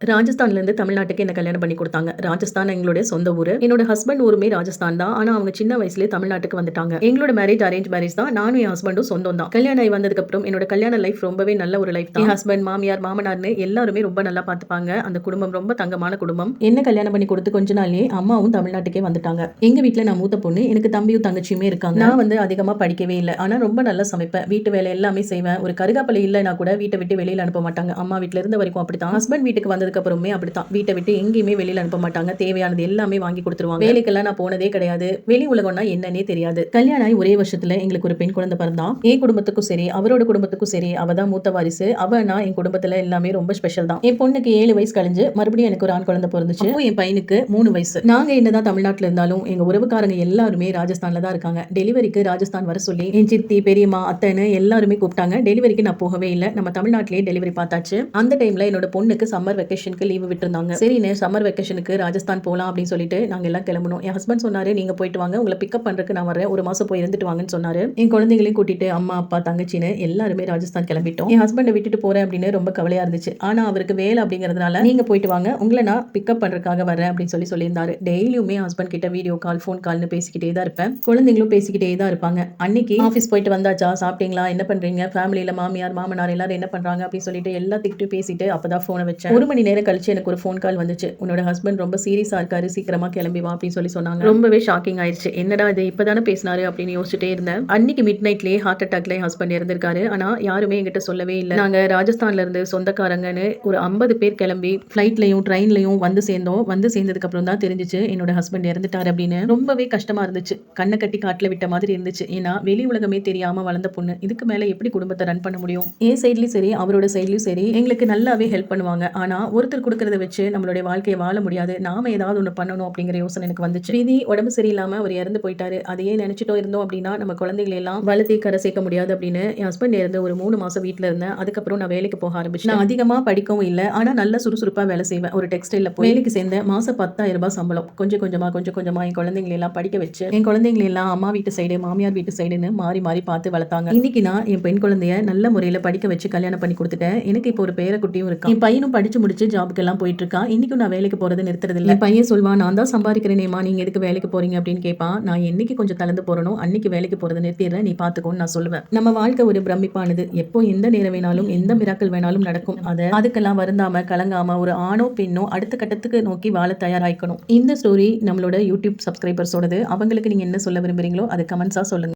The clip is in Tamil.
ராஜஸ்தான்லேருந்து தமிழ்நாட்டுக்கு என்ன கல்யாணம் பண்ணி குடுத்தாங்க. ராஜஸ்தான் எங்களுடைய சொந்த ஊரு. என்னோட ஹஸ்பண்ட் ஊருமே ராஜஸ்தான் தான். ஆனா அவங்க சின்ன வயசுலயே தமிழ்நாட்டுக்கு வந்துட்டாங்க. எங்களோட மேரேஜ் அரேஞ்ச் மேரேஜ் தான். நானும் என் ஹஸ்பண்டும் சொந்தம் தான். கல்யாணம் ஆகி வந்ததுக்கு அப்புறம் என்னோட கல்யாண லைஃப் ரொம்பவே நல்ல ஒரு லைஃப் தான். என் ஹஸ்பண்ட், மாமியார், மாமனார்னு எல்லாருமே ரொம்ப நல்லா பார்த்துப்பாங்க. அந்த குடும்பம் ரொம்ப தங்கமான குடும்பம். என்ன கல்யாணம் பண்ணி கொடுத்து கொஞ்ச நாள்லயே அம்மாவும் தமிழ்நாட்டுக்கே வந்துட்டாங்க. எங்க வீட்ல நான் மூத்த பொண்ணு. எனக்கு தம்பியும் தங்கச்சியுமே இருக்காங்க. நான் வந்து அதிகமா படிக்கவே இல்ல. ஆனா ரொம்ப நல்லா சமைப்பேன். வீட்டு வேலை எல்லாமே செய்வேன். ஒரு கருகாப்பலை இல்லைன்னா கூட வீட்டை விட்டு வெளியில அனுப்ப மாட்டாங்க. அம்மா வீட்ல இருந்த வரைக்கும் அப்படித்தான். ஹஸ்பண்ட் வீட்டுக்கு வந்ததுக்கு அப்புறமே அப்படித்தான். வீட்டை விட்டு எங்கேயுமே வெளியில அனுப்ப மாட்டாங்க. தேவையானது எல்லாமே வாங்கி கொடுத்துருவாங்க. வேலைக்கெல்லாம் நான் போனதே கிடையாது. வெளி உலகம்னா என்னன்னே தெரியாது. கல்யாணம் ஆகி ஒரே வருஷத்துல எங்களுக்கு ஒரு பெண் குழந்தை பிறந்தா. என் குடும்பத்துக்கும் சரி, அவரோட குடும்பத்துக்கும் சரி, அவ தான் மூத்த வாரிசு. அவனா என் குடும்பத்துல எல்லாமே ரொம்ப ஸ்பெஷல் தான். என் பொண்ணுக்கு 7 வயசு கழிஞ்சு மறுபடியும் எனக்கு ஒரு ஆண் குழந்தை பிறந்துச்சு. என் பையனுக்கு 3 வயசு. நாங்க என்னதான் தமிழ்நாட்டுல இருந்தாலும் எங்க உறவுக்காரங்க எல்லாருமே ராஜஸ்தான்ல தான் இருக்காங்க. டெலிவரிக்கு ராஜஸ்தான் வர சொல்லி என் சித்தி, பெரியம்மா, அத்தைன்னு எல்லாருமே கூப்பிட்டாங்க. டெலிவரிக்கு நான் போகவே இல்லை. நம்ம தமிழ்நாட்டிலேயே டெலிவரி பார்த்தாச்சு. அந்த டைம்ல என்னோட பொண்ணுக்கு சம்மர் வெக்கேஷனுக்கு லீவு விட்டுருந்தாங்க. சரின்னு சம்மர் வெக்கேஷனுக்கு ராஜஸ்தான் போலாம் அப்படின்னு சொல்லிட்டு நாங்க எல்லாம் கிளம்பணும். என் ஹஸ்பண்ட் சொன்னாரு, நீங்க போயிட்டு வாங்க, உங்களை பிக்கப் பண்றதுக்கு நான் வரேன், ஒரு மாசம் போய் இருந்துட்டு வாங்கன்னு சொன்னாரு. என் குழந்தைகளையும் கூட்டிட்டு அம்மா, அப்பா, தங்கச்சின்னு எல்லாருமே ராஜஸ்தான் கிளம்பிட்டோம். என் ஹஸ்பண்டை விட்டுட்டு போறேன் அப்படின்னு ரொம்ப கவலையா இருந்துச்சு. ஆனா அவருக்கு வேலை அப்படிங்கறதுனால நீங்க போயிட்டு வாங்க, உங்களை நான் பிக்கப் பண்றதுக்காக வரேன் அப்படின்னு சொல்லியிருந்தாரு. டெய்லியுமே ஹஸ்பண்ட் கிட்ட வீடியோ கால், ஃபோன் கால்னு பேசிக்கிட்டே தான் இருப்பேன். குழந்தைங்களும் பேசிக்கிட்டே தான் இருப்பாங்க. அன்னைக்கு ஆஃபீஸ் போயிட்டு வந்தாச்சா, சாப்பிட்டீங்களா, என்ன பண்றீங்க, ஃபேமிலியில மாமியார், மாமனார் எல்லாரும் என்ன பண்றாங்க அப்படின்னு சொல்லிட்டு எல்லாத்துக்கிட்டும் பேசிட்டு அப்பதான் போனை வச்சேன். 1 மணி நேரம் கழிச்சு எனக்கு ஒரு ஃபோன் கால் வந்துச்சு. உன்னோட ஹஸ்பண்ட் ரொம்ப சீரியஸா இருக்காரு, சீக்கிரமா கிளம்பி வா அப்படின்னு சொன்னாங்க. ரொம்பவே ஷாக்கிங் ஆயிடுச்சு. என்னடா இது இப்பதானே பேசினாரு அப்படின்னு யோசிச்சுட்டே இருந்தேன். அன்னைக்கு மிட் நைட்லயே ஹார்ட் அட்டாக்ல ஹஸ்பண்ட் இறந்திருக்காரு. ஆனா யாருமே என்கிட்ட சொல்லவே இல்லை. நாங்க ராஜஸ்தான்ல இருந்து சொந்தக்காரங்கன்னு ஒரு 50 பேர் கிளம்பி ஃபிளைட்லயும் ட்ரெயின்லயும் வந்து சேர்ந்தோம். வந்து சேர்ந்ததுக்கு அப்புறம் தான் தெரிஞ்சிச்சு என்னோட ஹஸ்பண்ட் இறந்துட்டாரு அப்படின்னு. ரொம்பவே கஷ்டமா இருந்துச்சு. கண்ணை கட்டி காட்டுல விட்ட மாதிரி இருந்துச்சு. ஏன்னா வெளி உலகமே தெரியாம வளர்ந்த பொண்ணு. இதுக்கு மேல எப்படி குடும்பத்தை ரன் பண்ண முடியும்? என் சைட்லயும் சரி, அவரோட சைட்லயும் சரி எங்களுக்கு நல்லாவே ஹெல்ப் பண்ணுவாங்க. ஆனா ஒருத்தர் கொடுக்கறத வச்சு நம்மளுடைய வாழ்க்கையை வாழ முடியாது. நாம ஏதாவது ஒண்ணு பண்ணணும் அப்படிங்கிற யோசனை எனக்கு வந்துச்சு. விதி உடம்பு சரியில்லாம அவர் இறந்து போயிட்டாரு. அதையே நினைச்சிட்டோ இருந்தோம் அப்படின்னா நம்ம குழந்தைகளை எல்லாம் வளர்த்தி கரை சேர்க்க முடியாது அப்படின்னு என் ஹஸ்பண்ட் இருந்து ஒரு 3 மாசம் வீட்டுல இருந்தேன். அதுக்கப்புறம் நான் வேலைக்கு போக ஆரம்பிச்சேன். நான் அதிகமா படிக்கவும் இல்லை. ஆனா நல்ல சுறுசுறுப்பா வேலை செய்வேன். ஒரு டெக்ஸ்டைல்ல போய் வேலைக்கு சேர்ந்தேன். மாசம் 10,000 ரூபாய் சம்பளம். கொஞ்சம் கொஞ்சமா என் குழந்தைங்களை எல்லாம் படிக்க வச்சு என் குழந்தைங்களை எல்லாம் அம்மா வீட்டு சைடு, மாமியார் வீட்டு சைடுன்னு மாறி மாறி பார்த்து வளர்த்தாங்க. இன்னைக்கு நான் என் பெண் குழந்தைய நல்ல முறையில படிக்க வச்சு கல்யாணம் பண்ணி கொடுத்துட்டேன். எனக்கு இப்போ ஒரு பேரக்குட்டியும் இருக்கு. என் பையனும் படிச்சு முடிச்சு ஜாபுக்கு எல்லாம் போயிட்டு இருக்கான். இன்னைக்கும் நான் வேலைக்கு போறது நிறுத்துறது இல்லை. என் பையன் சொல்வான், நான் தான் சம்பாதிக்கிறேனேமா, நீங்க எதுக்கு வேலைக்கு போறீங்க அப்படின்னு கேட்பான். நான் என்னைக்கு கொஞ்சம் தளர்ந்து போறனோ அன்னைக்கு வேலைக்கு போறதை நிறுத்திடுறேன், நீ பாத்துக்கோன்னு நான் சொல்லுவேன். நம்ம வாழ்க்கை ஒரு பிரமிப்பானது. எப்போ எந்த நேரம் வேணாலும் எந்த மிராக்கள் வேணாலும் நடக்கும். அதுக்கெல்லாம் வருந்தாம கலங்காம ஒரு ஆணோ பெண்ணோ அடுத்த கட்டத்துக்கு நோக்கி வாழ தயாராயிக்கணும். இந்த ஸ்டோரி நம்மளோட யூடியூப் சப்ஸ்கிரைபர்ஸோடது. அவங்களுக்கு நீங்க என்ன சொல்ல விரும்புறீங்களோ அது கமெண்ட்ஸா சொல்லுங்க.